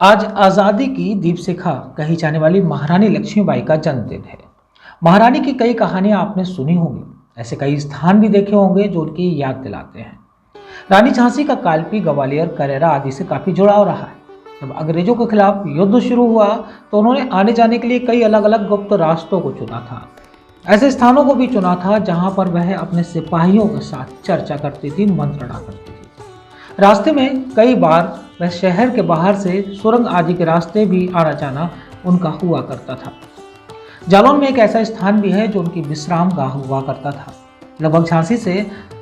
आज आज़ादी की दीपशिखा कही जाने वाली महारानी लक्ष्मीबाई का जन्मदिन है। महारानी की कई कहानियां आपने सुनी होंगी, ऐसे कई स्थान भी देखे होंगे जो उनकी याद दिलाते हैं। रानी झांसी का कालपी, ग्वालियर, करेरा आदि से काफी जुड़ाव रहा है। जब अंग्रेजों के खिलाफ युद्ध शुरू हुआ तो उन्होंने आने जाने के लिए कई अलग अलग गुप्त रास्तों को चुना था। ऐसे स्थानों को भी चुना था जहां पर वह अपने सिपाहियों के साथ चर्चा करती थी, मंत्रणा करती थी। रास्ते में कई बार वह शहर के बाहर से सुरंग आदि के रास्ते भी आना जाना उनका हुआ करता था। जालौन में एक ऐसा स्थान भी है जो उनकी विश्राम गाह हुआ करता था। लगभग झांसी से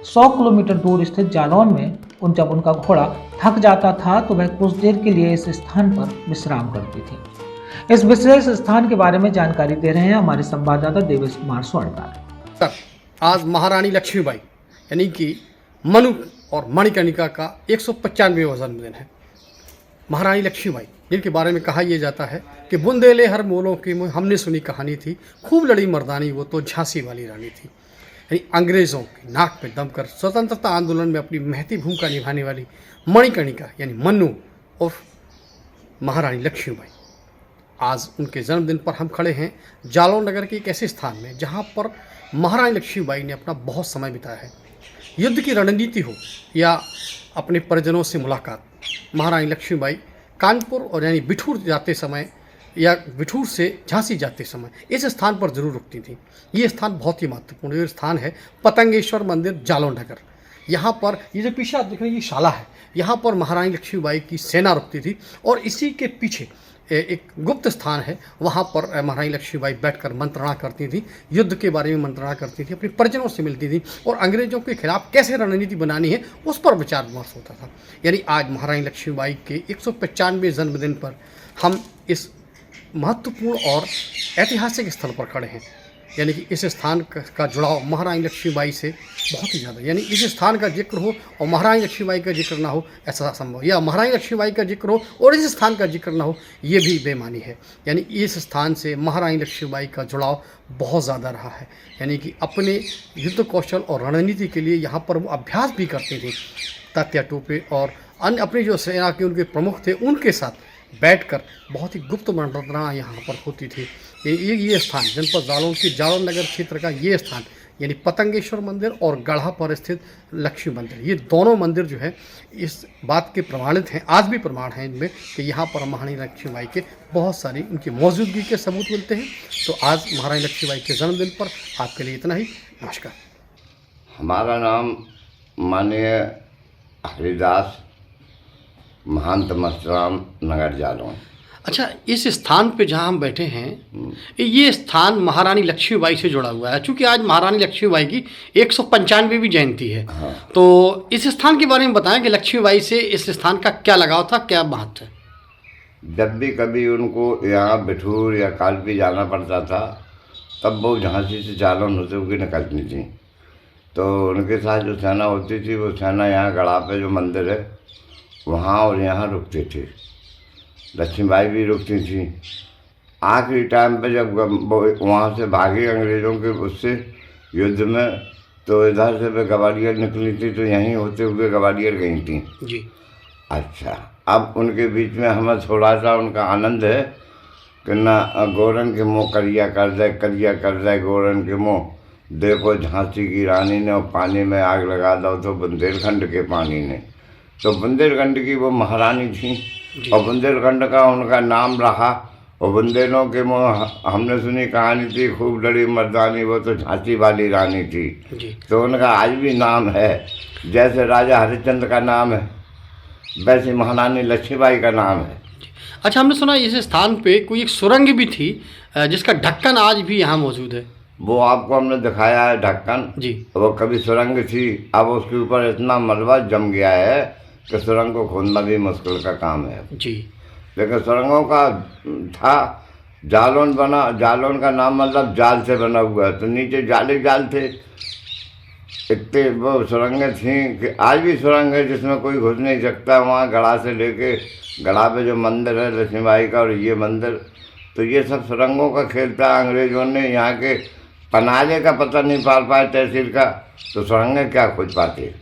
100 किलोमीटर दूर स्थित जालौन में जब उनका घोड़ा थक जाता था तो वह कुछ देर के लिए इस स्थान पर विश्राम करती थी। इस विशेष स्थान के बारे में जानकारी दे रहे हैं हमारे संवाददाता देवेश कुमार स्वर्णकार। आज महारानी लक्ष्मीबाई यानी कि मनु और मणिकर्णिका का 195वां जन्मदिन है। महारानी लक्ष्मीबाई जिनके बारे में कहा यह जाता है कि बुंदेले हर मोलों की हमने सुनी कहानी थी, खूब लड़ी मर्दानी वो तो झांसी वाली रानी थी। यानी अंग्रेज़ों की नाक पे दम कर स्वतंत्रता आंदोलन में अपनी महती भूमिका निभाने वाली मणिकर्णिका यानी मन्नू और महारानी लक्ष्मीबाई। आज उनके जन्मदिन पर हम खड़े हैं जालौन नगर के एक ऐसे स्थान में जहाँ पर महारानी लक्ष्मीबाई ने अपना बहुत समय बिताया है। युद्ध की रणनीति हो या अपने परिजनों से मुलाकात, महारानी लक्ष्मीबाई कानपुर और यानी बिठूर जाते समय या बिठूर से झांसी जाते समय इस स्थान पर जरूर रुकती थी। ये स्थान बहुत ही महत्वपूर्ण ये स्थान है पतंगेश्वर मंदिर, जालौन नगर। यहाँ पर ये जो पीछे आप देख रहे हैं ये शाला है, यहाँ पर महारानी लक्ष्मीबाई की सेना रुकती थी और इसी के पीछे एक गुप्त स्थान है, वहाँ पर महारानी लक्ष्मीबाई बैठकर मंत्रणा करती थी, युद्ध के बारे में मंत्रणा करती थी, अपने परिजनों से मिलती थी और अंग्रेजों के खिलाफ कैसे रणनीति बनानी है उस पर विचार विमर्श होता था। यानी आज महारानी लक्ष्मीबाई के 195वें जन्मदिन पर हम इस महत्वपूर्ण और ऐतिहासिक स्थल पर खड़े हैं। यानी कि इस स्थान का जुड़ाव महारानी लक्ष्मीबाई से बहुत ही ज़्यादा, यानी इस स्थान का जिक्र हो और महारानी लक्ष्मीबाई का जिक्र ना हो ऐसा असंभव, या महारानी लक्ष्मीबाई का जिक्र हो और इस स्थान का जिक्र ना हो ये भी बेमानी है। यानी इस स्थान से महारानी लक्ष्मीबाई का जुड़ाव बहुत ज़्यादा रहा है। यानी कि अपने युद्ध कौशल और रणनीति के लिए यहाँ पर वो अभ्यास भी करते थे। तात्या टोपे और अन्य अपनी जो सेना के उनके प्रमुख थे उनके साथ बैठकर बहुत ही गुप्त मंत्रणा यहाँ पर होती थी। ये स्थान जनपद जालौन के जालौन नगर क्षेत्र का ये स्थान यानी पतंगेश्वर मंदिर और गढ़ा पर स्थित लक्ष्मी मंदिर, ये दोनों मंदिर जो है इस बात के प्रमाणित हैं, आज भी प्रमाण हैं इनमें कि यहाँ पर महारानी लक्ष्मीबाई के बहुत सारी उनकी मौजूदगी के सबूत मिलते हैं। तो आज महारानी लक्ष्मीबाई के जन्मदिन पर आपके लिए इतना ही। नमस्कार। हमारा नाम माननीय हरिदास महंत मस्तराम, नगर जालौन। अच्छा, इस स्थान पे जहाँ हम बैठे हैं ये स्थान महारानी लक्ष्मीबाई से जुड़ा हुआ है, चूँकि आज महारानी लक्ष्मीबाई की 195वीं जयंती है। हाँ। तो इस स्थान के बारे में बताएं कि लक्ष्मीबाई से इस स्थान का क्या लगाव था, क्या महत्व है। जब भी कभी उनको यहाँ बिठूर या कालपी जाना पड़ता था तब वो झांसी से जालौन होते हुए निकलती थी। तो उनके साथ जो सेना होती थी वो सेना यहाँ गढ़ा पे जो मंदिर है वहाँ और यहाँ रुकती थी। लक्ष्मीबाई भी रुकती थी। आखिरी टाइम पे जब वो वहाँ से भागी अंग्रेज़ों के उससे युद्ध में, तो इधर से वे ग्वालियर निकली थी तो यहीं होते हुए ग्वालियर गई थी जी। अच्छा, अब उनके बीच में हमें थोड़ा सा उनका आनंद है कि ना गोरन के मुँह करिया कर दे गोरन के मुँह, देखो झांसी की रानी ने पानी में आग लगा दो तो बुंदेलखंड के पानी ने। तो बुंदेलखंड की वो महारानी थी और बुंदेलखंड का उनका नाम रहा। और बुंदेलों के मुँह हमने सुनी कहानी थी, खूब लड़ी मर्दानी वो तो झांसी वाली रानी थी जी। तो उनका आज भी नाम है। जैसे राजा हरिश्चंद्र का नाम है वैसे महारानी लक्ष्मीबाई का नाम है। अच्छा, हमने सुना इस स्थान पे कोई एक सुरंग भी थी जिसका ढक्कन आज भी यहाँ मौजूद है। वो आपको हमने दिखाया है ढक्कन जी। वो कभी सुरंग थी, अब उसके ऊपर इतना मलबा जम गया है कि सुरंग को खोदना भी मुश्किल का काम है जी। लेकिन सुरंगों का था। जालौन बना, जालौन का नाम मतलब जाल से बना हुआ है, तो नीचे जाल थे। इतने वो सुरंगें थीं कि आज भी सुरंग है जिसमें कोई घुस नहीं सकता। वहाँ गढ़ा से लेके गढ़ा पे जो मंदिर है लक्ष्मीबाई का और ये मंदिर, तो ये सब सुरंगों का खेल था। अंग्रेज़ों ने यहाँ के पनाले का पता नहीं पाल पाए तहसील का, तो सुरंगें क्या खोज पाते।